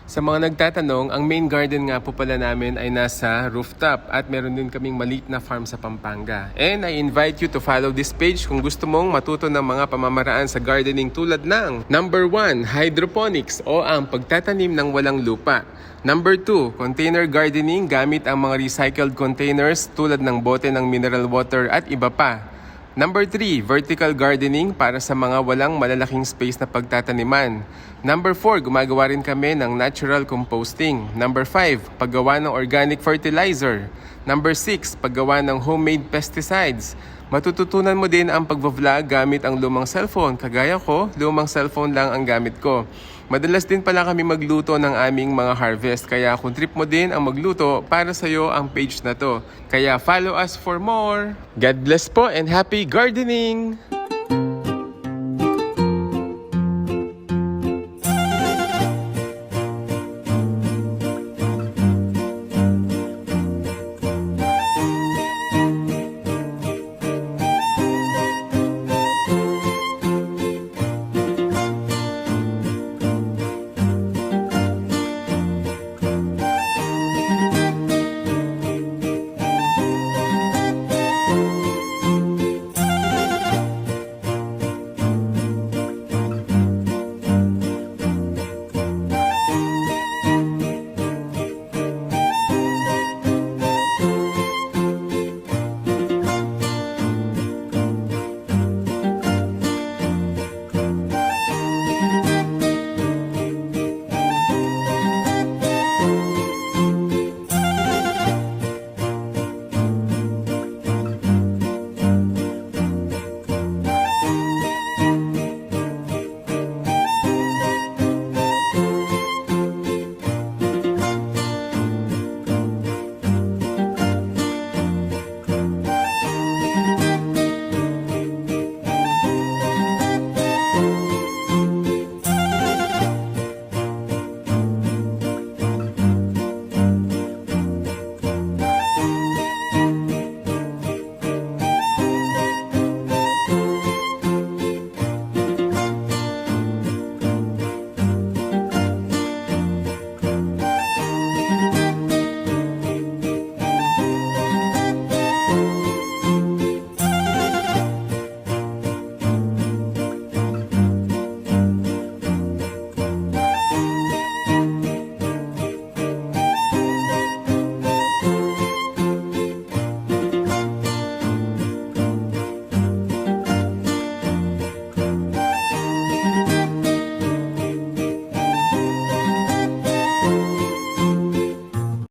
Sa mga nagtatanong, ang main garden nga po pala namin ay nasa rooftop at meron din kaming maliit na farm sa Pampanga. And I invite you to follow this page kung gusto mong matuto ng mga pamamaraan sa gardening tulad ng Number 1, hydroponics o ang pagtatanim ng walang lupa. Number 2, container gardening gamit ang mga recycled containers tulad ng bote ng mineral water at iba pa. Number 3, vertical gardening para sa mga walang malalaking space na pagtataniman. Number 4, gumagawa rin kami ng natural composting. Number 5, paggawa ng organic fertilizer. Number 6, paggawa ng homemade pesticides. Matututunan mo din ang pagvo-vlog gamit ang lumang cellphone. Kagaya ko, lumang cellphone lang ang gamit ko. Madalas din pala kami magluto ng aming mga harvest. Kaya kung trip mo din ang magluto, para sa'yo ang page na to. Kaya follow us for more. God bless po and happy gardening!